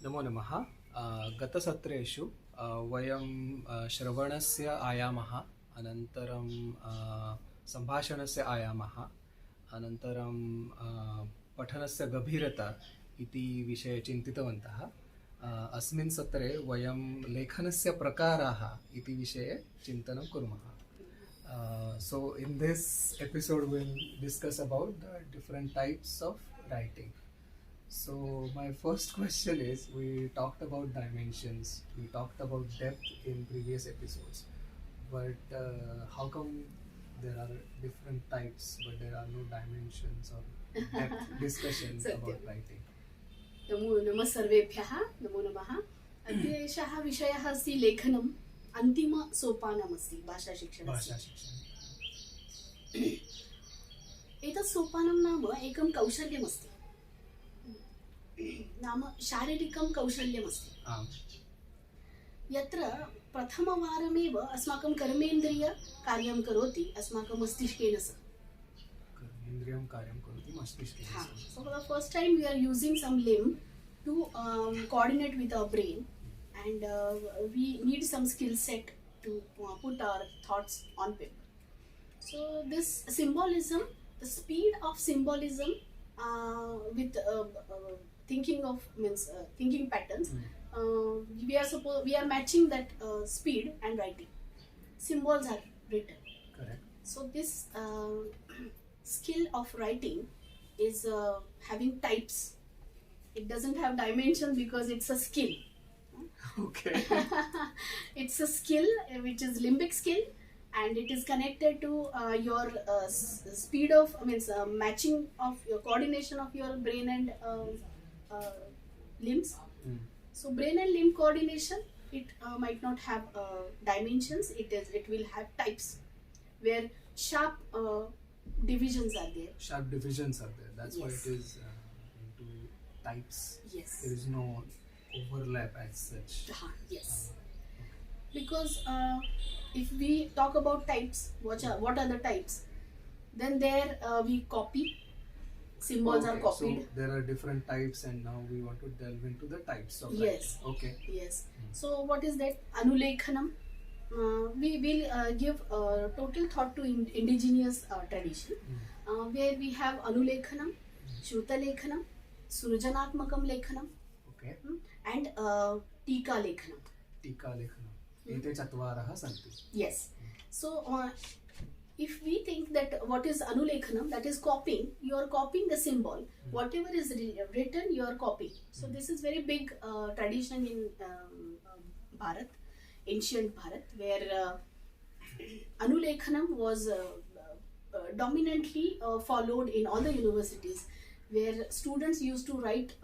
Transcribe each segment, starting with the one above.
नमो नमः। गतसत्रेषु वयं श्रवणस्य आयामः, अनन्तरं सम्भाषणस्य आयामः, अनन्तरं पठनस्य गभीरता इति विषये चिन्तितवन्तः। अस्मिन् सत्रे वयं लेखनस्य प्रकाराः इति विषये चिन्तनं कुर्मः. So in this episode we'll discuss about the different types of writing. So my first question is, we talked about dimensions, we talked about depth in previous episodes, but how come there are different types but there are no dimensions or depth discussions about writing? नमो नमः सर्वेभ्यः. नमो नमः. अद्येषः विषयः अस्ति लेखनम् अन्तिमसोपानमस्ति भाषाशिक्षणस्य. एतत् सोपानं नाम एकं कौशल्यमस्ति, नाम शारीरिकं कौशल्यमस्ति. यत्र प्रथमवारमेव अस्माकं कर्मेन्द्रिय कार्यं करोति अस्माकं मस्तिष्केन सह. कर्मेन्द्रियं कार्यं करोति मस्तिष्केन सह. So for the first time we are using some limb to coordinate with our brain, and we need some skill set to put our thoughts on paper. So this symbolism, the speed of symbolism with thinking of thinking patterns, we are matching that speed and writing. Symbols are written. Correct. So this skill of writing is having types. It doesn't have dimension because it's a skill. Okay. It's a skill which is limbic skill, and it is connected to your speed of matching of your coordination of your brain and limbs. So brain and limb coordination, it might not have dimensions. It will have types where sharp divisions are there. Sharp divisions are there. That's why Yes. it is into types. Yes. There is no overlap as such. Yes. Because if we talk about types, what are the types? Then there we copy. Symbols are Okay, copied. So there are different types, and now we want to delve into the types of Yes. writing. Okay. Yes. So what is that? Anulekhanam. We will give total thought to indigenous tradition, where we have Anulekhanam, Shrutalekhanam, Srujanatmakam Lekhanam, Okay. and Tika Lekhanam. Tika lekhanam. Ete chatvarah santi. Yes. So if we think that what is Anulekhanam, that is copying, you are copying the symbol. Whatever is written, you are copying. So this is very big tradition in Bharat, ancient Bharat, where Anulekhanam was dominantly followed in all the universities, where students used to write,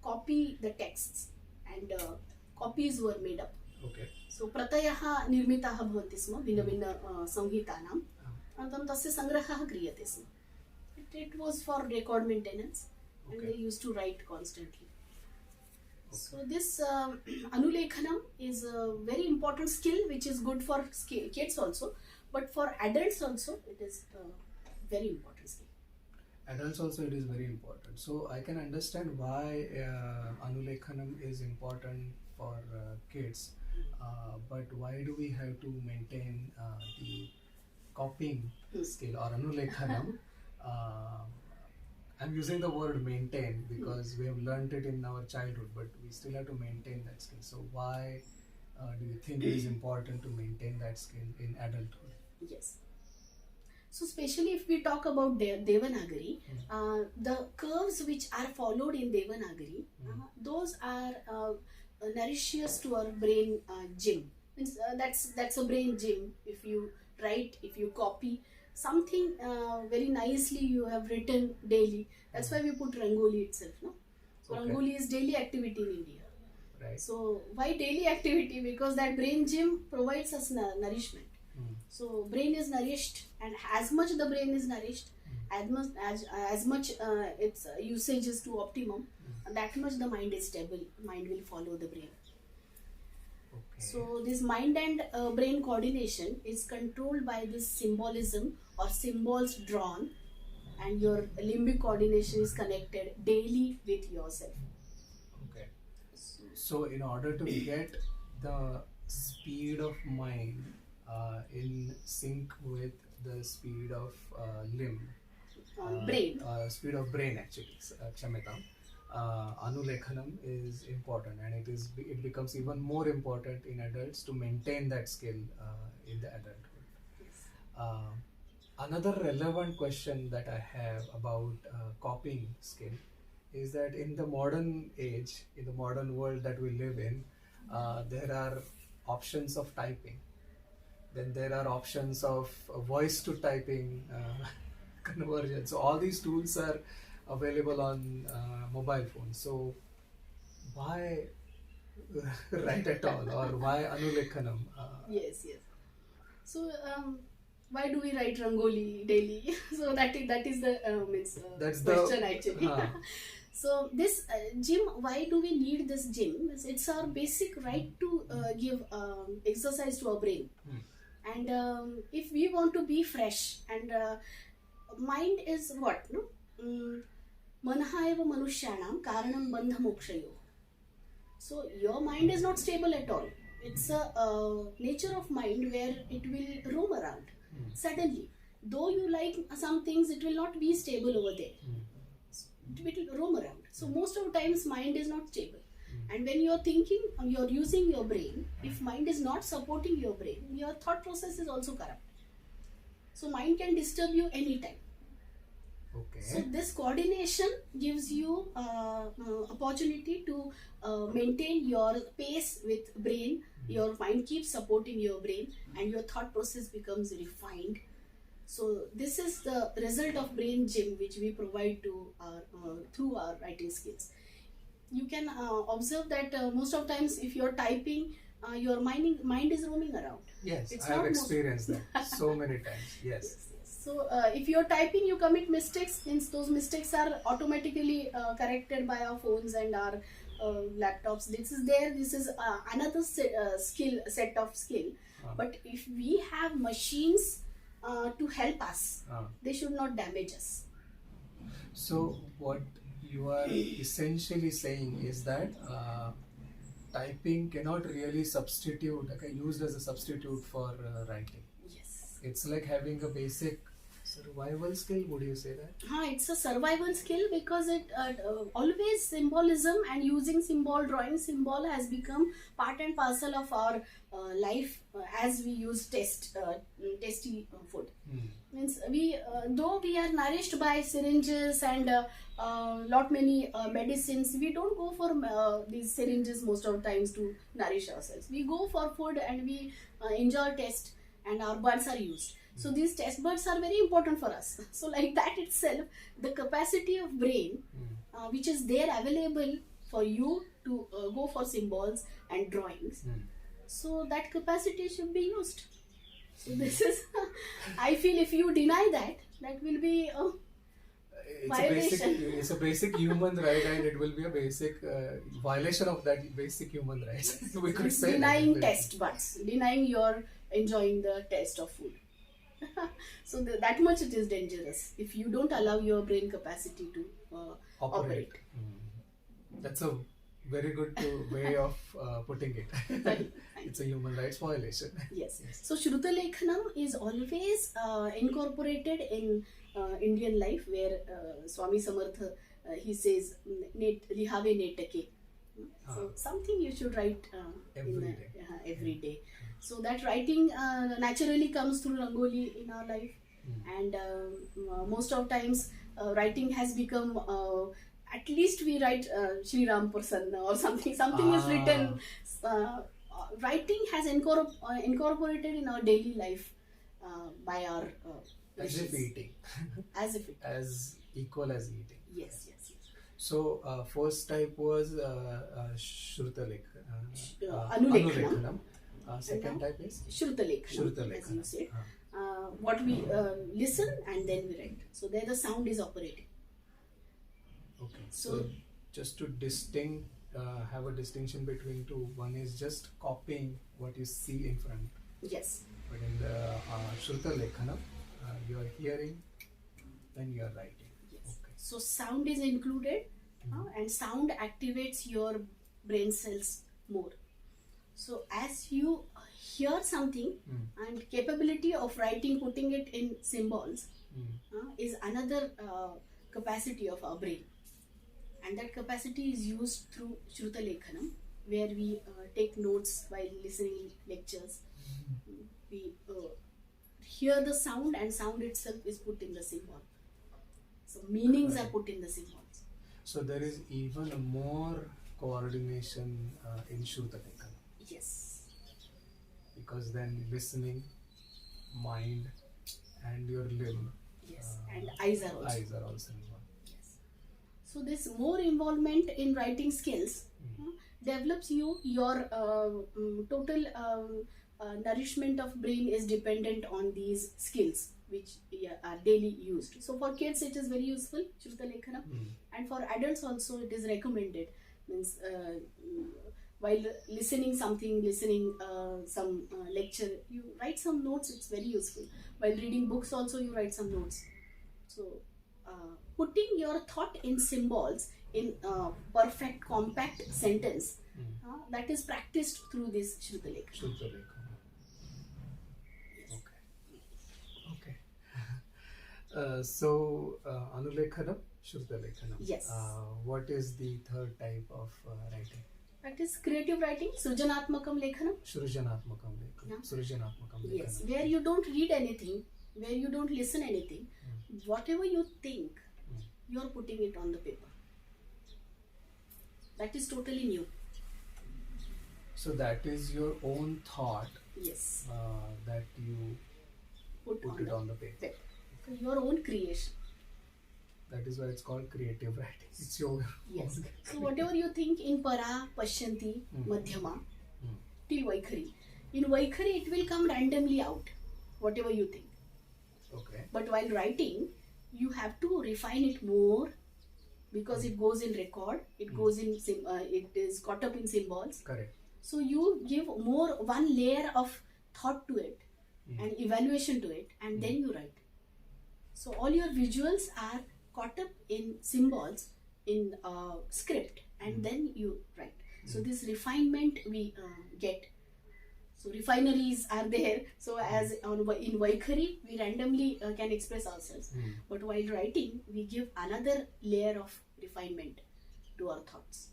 copy the texts, and copies were made up. Okay. So pratayah निर्मिताः भवन्ति स्म भिन्न संहितानां, अनन्तरं तस्य संग्रहः क्रियते स्म. It was for record maintenance, and Okay. they used to write constantly. So this Anulekhanam is a very important skill, which is good for kids also, but for adults also it is a very important skill. Adults also it is very important. So I can understand why Anulekhanam is important for kids, but why do we have to maintain the copying skill or Anulekhanam? I'm using the word maintain because we have learned it in our childhood, but we still have to maintain that skill. So why do you think it is important to maintain that skill in adulthood? Yes. So especially if we talk about Devanagari, the curves which are followed in Devanagari, those are nourishes to our brain gym. Means, that's a brain gym. If you write, if you copy something very nicely you have written daily, that's why we put Rangoli itself, no? So Okay. Rangoli is daily activity in India. Right. So why daily activity? Because that brain gym provides us nourishment. So brain is nourished, and as much the brain is nourished, as much its usage is to optimum, that much the mind is stable. Mind will follow the brain. Okay. So this mind and brain coordination is controlled by this symbolism or symbols drawn, and your limbic coordination is connected daily with yourself. Okay. So So, in order to get the speed of mind in sync with the speed of limb, Brain. speed of brain actually, Kshamyatam, Anulekhanam is important, and it becomes even more important in adults to maintain that skill in the adulthood. Uh, Another relevant question that I have about copying skill is that in the modern age, in the modern world that we live in, there are options of typing. Then there are options of voice to typing conversion. So all these tools are available on mobile phones. So why write at all, or why Anulekhanam? Yes, yes. So why do we write rangoli daily? So that is the That's question the actually. So this gym, why do we need this gym? It's our basic right to give exercise to our brain. And if we want to be fresh, and mind is what, no? Manaha eva manushyanam karanam bandha mokshayo. So your mind is not stable at all. It's a nature of mind where it will roam around suddenly. Though you like some things, it will not be stable over there. It will roam around. So most of the times mind is not stable. And when you're thinking, you're using your brain, if mind is not supporting your brain, your thought process is also corrupt. So mind can disturb you anytime. Okay. So this coordination gives you opportunity to maintain your pace with brain. Your mind keeps supporting your brain, and your thought process becomes refined. So this is the result of brain gym, which we provide to through our writing skills. You can observe that most of times, if you're typing, your mind is roaming around. Yes, It's I have not experienced that so many times. Yes. So if you're typing, you commit mistakes, means those mistakes are automatically corrected by our phones and our laptops. This is another set of skill. But if we have machines to help us, they should not damage us. So what you are essentially saying is that typing cannot really used as a substitute for writing. Yes. It's like having a basic survival skill. Would you say that? It's a survival skill, because it always symbolism and using drawing symbol has become part and parcel of our life as we use tasty food. Means we though we are nourished by syringes and lot many medicines, we don't go for these syringes most of the times to nourish ourselves. We go for food and we enjoy taste, and our buds are used. So these taste buds are very important for us. So like that itself, the capacity of brain, which is there available for you to go for symbols and drawings. So that capacity should be used. So this is, I feel if you deny that, that will be a violation. It's a basic human right, and it will be a basic violation of that basic human right. We could It's say denying that. taste buds, denying your enjoying the taste of food. So that much it is dangerous if you don't allow your brain capacity to operate. That's a very good way of putting it. It's a human rights violation. Yes. So Shruta Lekhanam is always incorporated in Indian life, where Swami Samartha he says lihave netake. So something you should write every day. So that writing naturally comes through Rangoli in our life, and most of times writing has become at least we write Shri Ram Prasanna or something. Something is written. Writing has incorporated in our daily life by our As if eating. As if it. As equal as eating. Yes. So first type was Shruta Anulekhanam. Second type is Shruta Lekhanam, as you said. What we listen and then we write. So there the sound is operating. Okay. So So just to have a distinction between two. One is just copying what you see in front. yes. But in the Shruta Lekhanam, you are hearing, then you are writing. Yes. Okay. So sound is included, and sound activates your brain cells more. So as you hear something, and capability of writing, putting it in symbols is another capacity of our brain, and that capacity is used through Shruta Lekhanam, where we take notes while listening lectures. We hear the sound, and sound itself is put in the symbol. So meanings are put in the symbols. So there is even a more coordination in Shruta Lekhanam, Yes. because then listening, mind, and your limb, Yes. And eyes are also. eyes are also involved. Yes. So this more involvement in writing skills develops your total nourishment of brain is dependent on these skills which are daily used. So for kids it is very useful, Shruta Lekhanam, and for adults also it is recommended. Means while listening some lecture, you write some notes. It's very useful. While reading books also you write some notes. So putting your thought in symbols in perfect compact sentence, that is practiced through this Shruta Lekhanam. Shruta Lekhanam. Okay. So Anulekhanam, Shruta Lekhanam. Yes. What is the third type of writing? That is creative writing, Srujanatmakam Lekhanam. Srujanatmakam Lekhanam. Yeah. Srujanatmakam Lekhanam. Yes, where you don't read anything, where you don't listen anything, whatever you think, you are putting it on the paper. That is totally new. So that is your own thought Yes, that you put put it on the paper. paper. So your own creation. That is why it's called creative writing. It's your Yes. own. So whatever you think in Para, Pashyanti, Madhyama, till Vaikhari. In Vaikhari it will come randomly out, whatever you think. Okay. But while writing, you have to refine it more, because it goes in record, it goes in it is caught up in symbols. Correct. So you give more, one layer of thought to it and evaluation to it, and then you write. So all your visuals are caught up in symbols in script, and then you write. So this refinement we get. So refineries are there. So as in Vaikhari, we randomly can express ourselves. But while writing, we give another layer of refinement to our thoughts.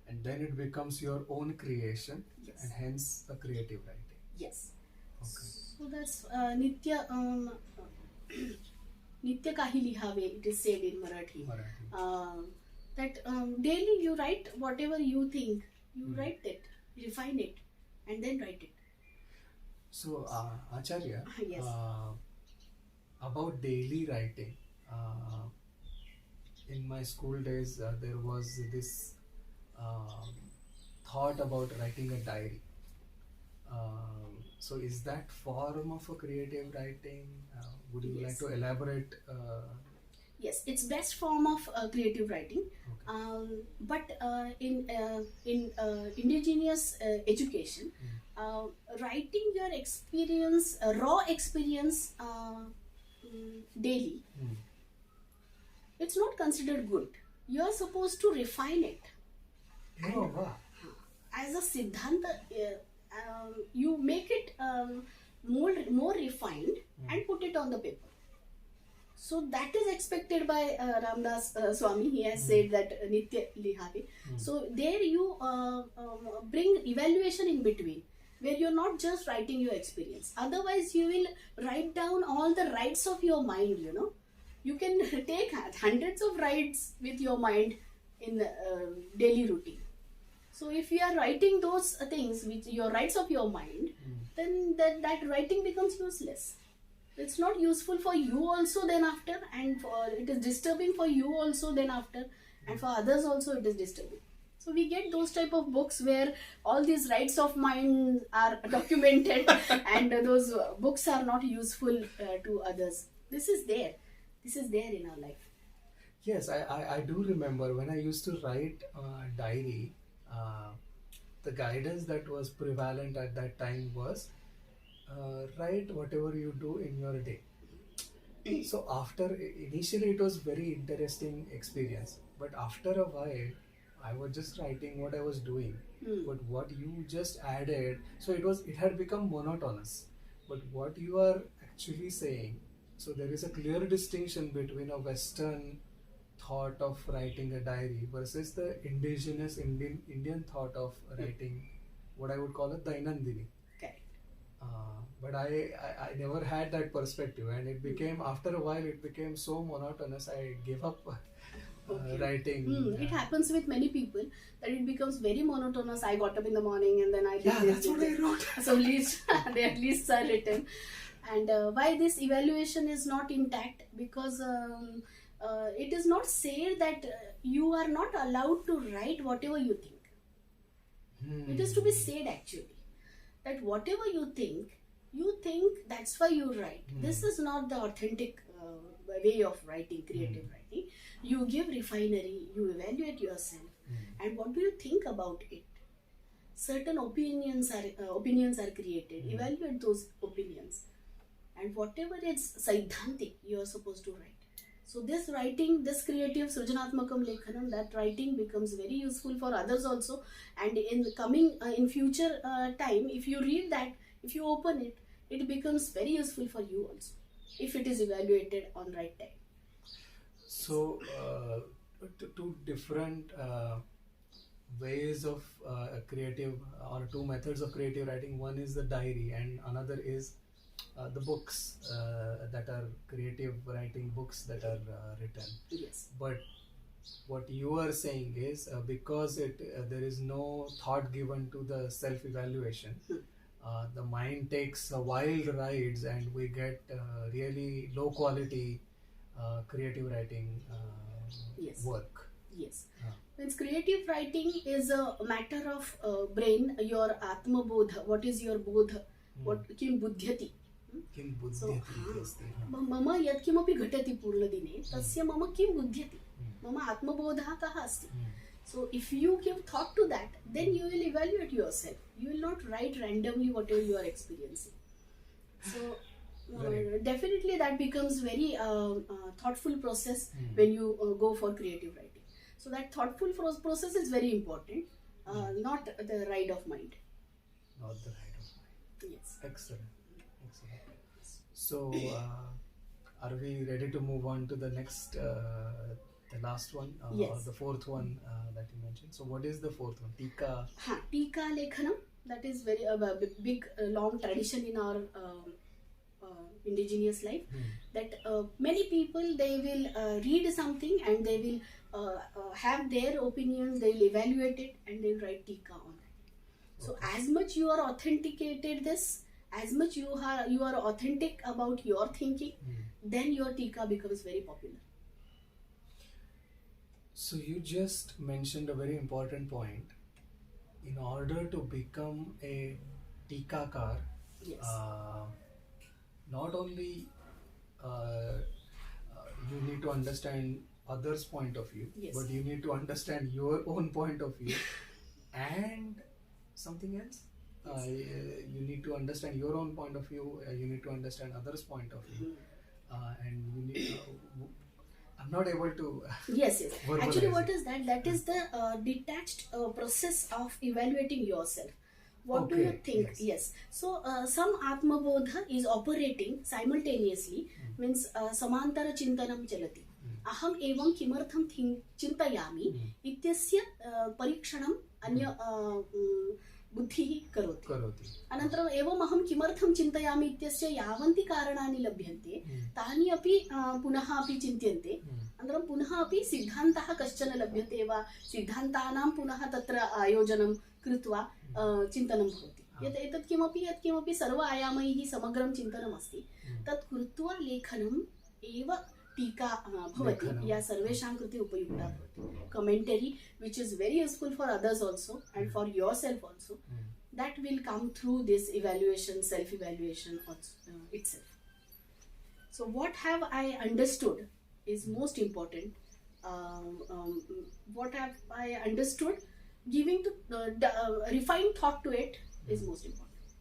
And then it becomes your own creation, Yes. and hence a creative writing. Yes. Okay. So that's Nitya kahi lihave, it is said in Marathi. Marathi. That daily you write whatever you think, you write it, refine it, and then write it. So Acharya, Yes. about daily writing, in my school days there was this thought about writing a diary. So is that form of a creative writing? Would you like Yes. to elaborate? Yes, it's best form of creative writing. Okay. But in indigenous education, writing your experience, raw experience daily, it's not considered good. You are supposed to refine it. Oh, wow. As a siddhanta, you make it more refined and put it on the paper. So that is expected by Ramdas Swami. He has said that Nitya Lihave. So there you bring evaluation in between, where you're not just writing your experience. Otherwise you will write down all the rights of your mind, you know. You can take hundreds of rights with your mind in daily routine. So if you are writing those things with your rights of your mind, then that writing becomes useless. It's not useful for you also then after, and it is disturbing for you also then after, and for others also it is disturbing. So we get those type of books where all these rights of mind are documented and those books are not useful to others. This is there in our life. Yes, I do remember when I used to write a diary, the guidance that was prevalent at that time was write whatever you do in your day. So initially it was very interesting experience, but after a while I was just writing what I was doing, Hmm. but what you just added, so it had become monotonous. But what you are actually saying, so there is a clear distinction between a Western thought of writing a diary versus the indigenous Indian thought of writing what I would call a Dainandini. Correct. But I never had that perspective, and it became, after a while, it became so monotonous. I gave up Okay. writing. It happens with many people that it becomes very monotonous. I got up in the morning and then I did Yeah, this, that's did what I this. wrote. So lists, their lists are written. And why this evaluation is not intact? Because it is not said that you are not allowed to write whatever you think. It is to be said actually that whatever you think that's why you write. This is not the authentic way of writing, creative writing. You give refinery, you evaluate yourself, and what do you think about it? Certain opinions are created. Evaluate those opinions, and whatever is saidhantik, you are supposed to write. So this writing, this creative srujanatmakam lekhanam, that writing becomes very useful for others also. And in the coming in future time, if you read that, if you open it, it becomes very useful for you also, if it is evaluated on right time. So, two different ways of creative, or two methods of creative writing. One is the diary, and another is the books that are creative writing books that are written. Yes. But what you are saying is, because there is no thought given to the self-evaluation, the mind takes wild rides, and we get really low quality creative writing Yes. work. Yes. Means creative writing is a matter of brain, your atma bodha. What is your bodha? What kim buddhyati? किं So, बुध्यति अस्ति? मम यत्किमपि घटति पूर्णदिने तस्य मम किं बुध्यति? मम आत्मबोधः कः अस्ति? So if you give thought to that, then you will evaluate yourself. You will not write randomly whatever you are experiencing. So Right. definitely that becomes very thoughtful process when you go for creative writing. So that thoughtful process is very important, not the ride of mind. Not the right of mind. Yes. Excellent. So, are we ready to move on to the next, the last one, Yes. or the fourth one that you mentioned? So, what is the fourth one? Tika. Tika Lekhanam, that is very big, long tradition in our indigenous life. That many people, they will read something and they will have their opinions, they will evaluate it and they will write Tika on it. So as much you are authenticated this, as much you are authentic about your thinking, then your Tika becomes very popular. So, you just mentioned a very important point. In order to become a tikakar, Yes. not only you need to understand others' point of view, Yes. but you need to understand your own point of view and something else. You need to understand your own point of view. You need to understand others' point of view, and you need. I'm not able to. Yes. verbalize Actually, it. what is that? That is the detached process of evaluating yourself. What do you Okay, think? yes. So some Atma Bodha is operating simultaneously, means samantara chintanam chalati. Aham evam kimartham chintayami ityasya parikshanam anya बुद्धिः करोति. अनन्तरम् एवम् अहं किमर्थं चिन्तयामि इत्यस्य यावन्ति कारणानि लभ्यन्ते तानि अपि पुनः अपि चिन्त्यन्ते. अनन्तरं पुनः अपि सिद्धान्तः कश्चन लभ्यते वा सिद्धान्तानां पुनः तत्र आयोजनं कृत्वा चिन्तनं भवति. यत् यत्किमपि सर्व आयामैः समग्रं चिन्तनम् अस्ति. तत् कृत्वा लेखनम् एव टीका भवति या सर्वेषां कृते उपयुक्ता भवति. Commentary which is very useful for others also and for yourself also, that will come through this evaluation, self-evaluation itself. So what have I understood is most important. What have I understood, giving to refined thought to it is most important.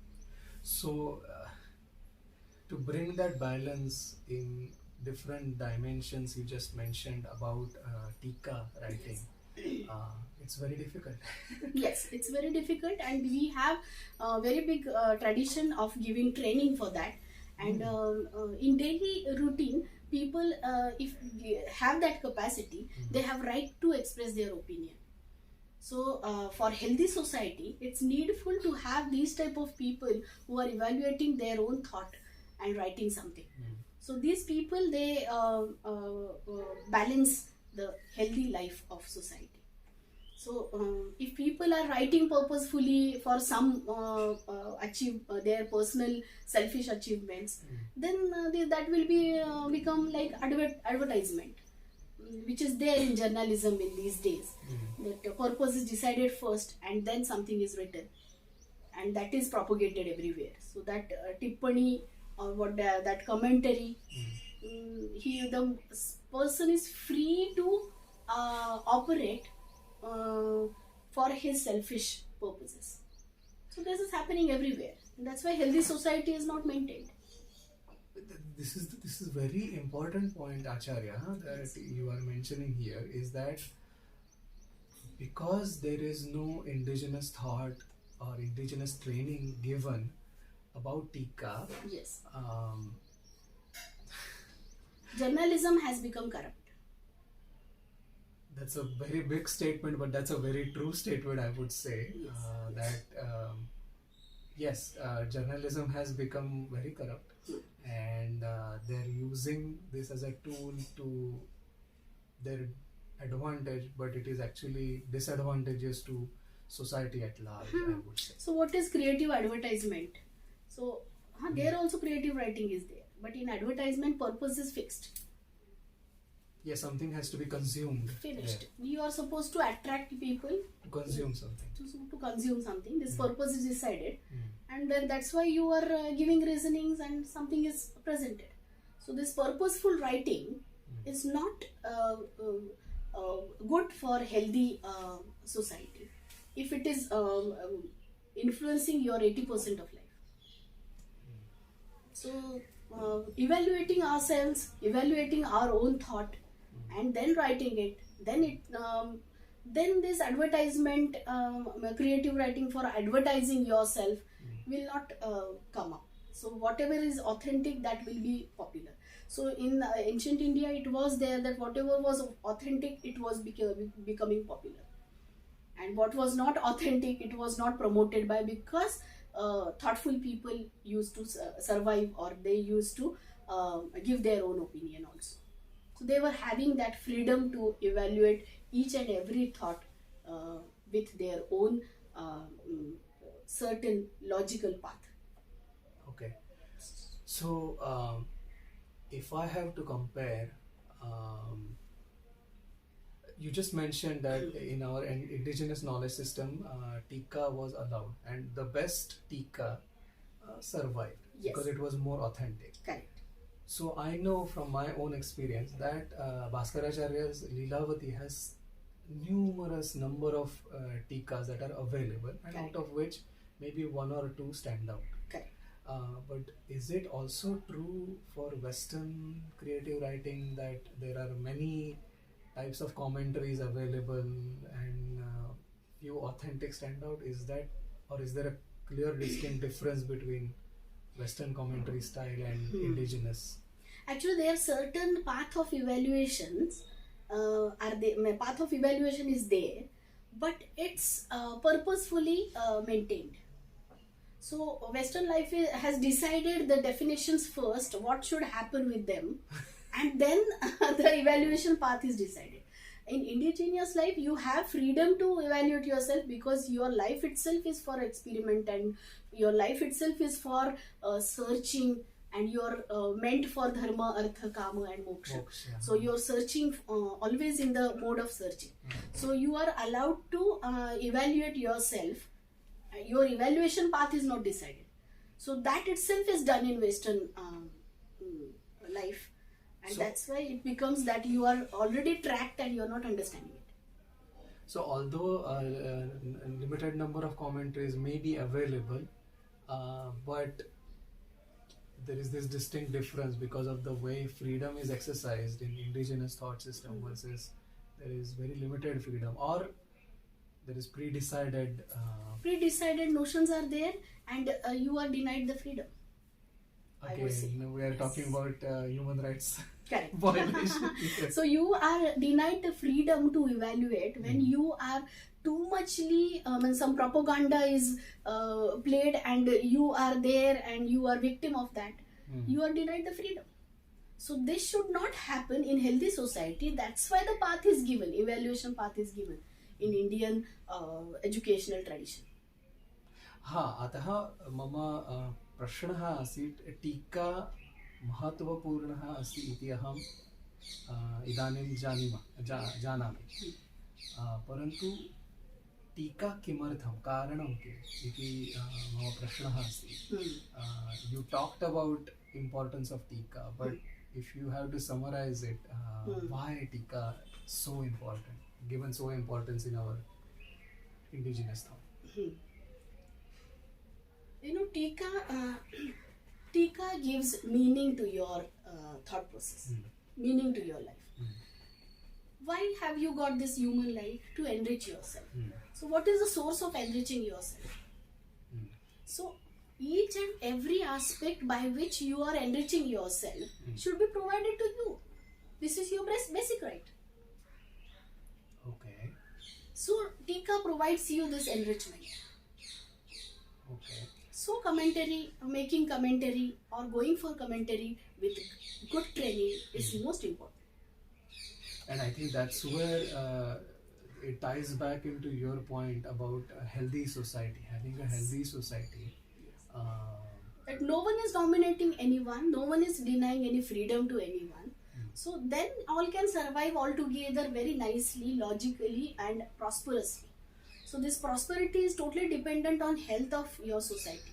So, to bring that balance in different dimensions you just mentioned about Tika writing, it it's very difficult. Yes, it's very difficult, and we have a very big tradition of giving training for that. And in daily routine, people, if they have that capacity, they have right to express their opinion. So for healthy society, it's needful to have these type of people who are evaluating their own thought and writing something. So these people, they balance the healthy life of society. So if people are writing purposefully for some achieve their personal selfish achievements, then that will be become like advertisement, which is there in journalism in these days. That purpose is decided first and then something is written, and that is propagated everywhere. So that tippani or that commentary, the person is free to operate for his selfish purposes. So this is happening everywhere, and that's why healthy society is not maintained. This is very important point, Acharya, that you are mentioning here, is that because there is no indigenous thought or indigenous training given about Tika, Yes, um, journalism has become corrupt. that's a very big statement, but that's a very true statement, I would say. Yes, That yes, journalism has become very corrupt, and they're using this as a tool to their advantage, but it is actually disadvantageous to society at large, I would say. So what is creative advertisement? So there also creative writing is there, but in advertisement, purpose is fixed. Yes, something has to be consumed. Finished. Yeah, You are supposed to attract people to consume something. to consume something. This purpose is decided, Mm. and then that's why you are giving reasonings and something is presented. So this purposeful writing is not good for healthy society if it is influencing your 80% of life. So evaluating ourselves, evaluating our own thought, and then writing it, then this advertisement, creative writing for advertising yourself will not come up. So whatever is authentic, that will be popular. So in ancient India, it was there that whatever was authentic, it was becoming popular, and what was not authentic, it was not promoted by, because thoughtful people used to survive, or they used to give their own opinion also. So they were having that freedom to evaluate each and every thought with their own certain logical path. Okay. So, if I have to compare, you just mentioned that in our indigenous knowledge system, Tika was allowed, and the best Tika survived Yes. because it was more authentic. Correct. So I know from my own experience that Bhaskaracharya's Leelavati has numerous number of Tikas that are available, and Correct. out of which maybe one or two stand out. Correct. But is it also true for Western creative writing that there are many types of commentaries available and few authentic stand out? Is that, or is there a clear distinct difference between Western commentary style and indigenous? Actually, there are certain path of evaluations. Path of evaluation is there, but it's purposefully maintained. So Western life has decided the definitions first, what should happen with them, and then the evaluation path is decided. In indigenous life, you have freedom to evaluate yourself, because your life itself is for experiment, and your life itself is for searching, and you're meant for dharma, artha, kama, and moksha. Moksha. So you're searching, always in the mode of searching. So you are allowed to evaluate yourself. Your evaluation path is not decided. So that itself is done in Western life, and So- that's why it becomes that you are already tracked and you're not understanding it. So although a limited number of commentaries may be available, but there is this distinct difference because of the way freedom is exercised in indigenous thought system versus there is very limited freedom, or there is pre-decided. Pre-decided notions are there, and you are denied the freedom. I would say. Again, we are talking about human rights Correct. violation. Yes. So you are denied the freedom to evaluate when Mm. you are too muchly when some propaganda is played and you are there and you are victim of that. Mm. You are denied the freedom. So this should not happen in healthy society. That's why the path is given, evaluation path is given in Indian educational tradition. हा अतः मम प्रश्नः आसीत् टीका महत्त्वपूर्णः अस्ति इति अहं इदानीं जानामि परन्तु टीका किमर्थं कारणं किम् इति मम प्रश्नः अस्ति you talked about importance of टीका but if you have to summarize it, why tika so important, given so importance in our indigenous thought? You know, tika gives meaning to your thought process, meaning to your life. Why have you got this human life? To enrich yourself. So what is the source of enriching yourself? So each and every aspect by which you are enriching yourself should be provided to you. This is your basic right. Okay. So tika provides you this enrichment. Okay. So commentary, making commentary or going for commentary with good training is most important. And I think that's where it ties back into your point about a healthy society, having a healthy society. That no one is dominating anyone, no one is denying any freedom to anyone. So then all can survive all together very nicely, logically and prosperously. So this prosperity is totally dependent on health of your society.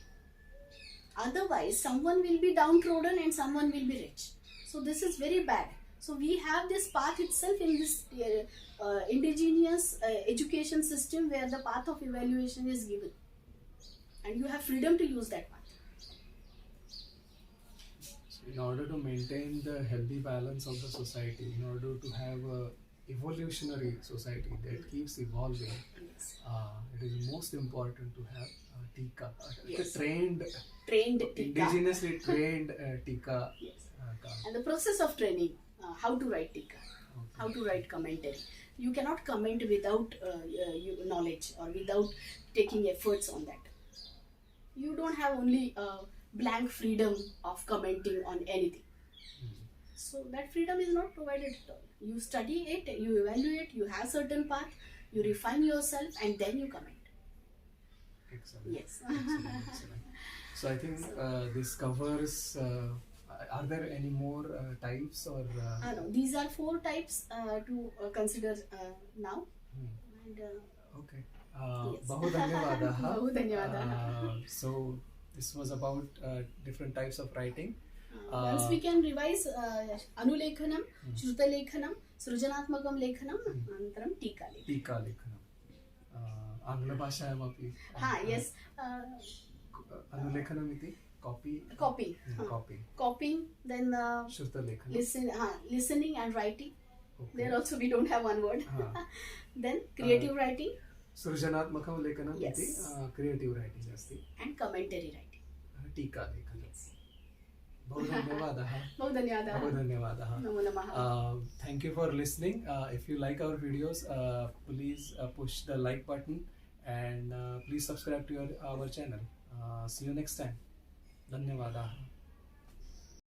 Otherwise, someone will be downtrodden and someone will be rich. So this is very bad. So we have this path itself in this indigenous education system where the path of evaluation is given. And you have freedom to use that path. So in order to maintain the healthy balance of the society, in order to have a evolutionary society that keeps evolving, Yes. it is most important to have tika, Yes. trained Tika. indigenously trained tika. Yes. Ka. And the process of training, how to write tika, how to write commentary. You cannot comment without knowledge or without taking efforts on that. You don't have only blank freedom of commenting on anything. So that freedom is not provided at all. You study it, you evaluate, you have certain path, you refine yourself and then you comment. Excellent. Yes. Excellent. So I think this covers. Are there any more types or? No, these are 4 types to consider now. And Okay. Yes. बहु धन्यवादाः. बहु धन्यवादाः. So this was about different types of writing. once we can revise अनुलेखनं, श्रुतलेखनं, सृजनात्मकं लेखनं, अनन्तरं टीकालेखनं. टीकालेखनम् आङ्ग्लभाषायामपि. Yes. अनुलेखनम् इति copy. Copy. Copying, then श्रुतलेखनं. listening and writing. Okay. There also we don't have one word. Then creative writing सृजनात्मकं लेखनम् Yes. इति creative writing अस्ति. and commentary writing. टीकालेखनं. Yes. बहु धन्यवादः. बहु धन्यवादाः. बहु धन्यवादः. नमो नमः. Thank you for listening. If you like our videos, please push the like button and please subscribe to our channel. See you next time. धन्यवादाः.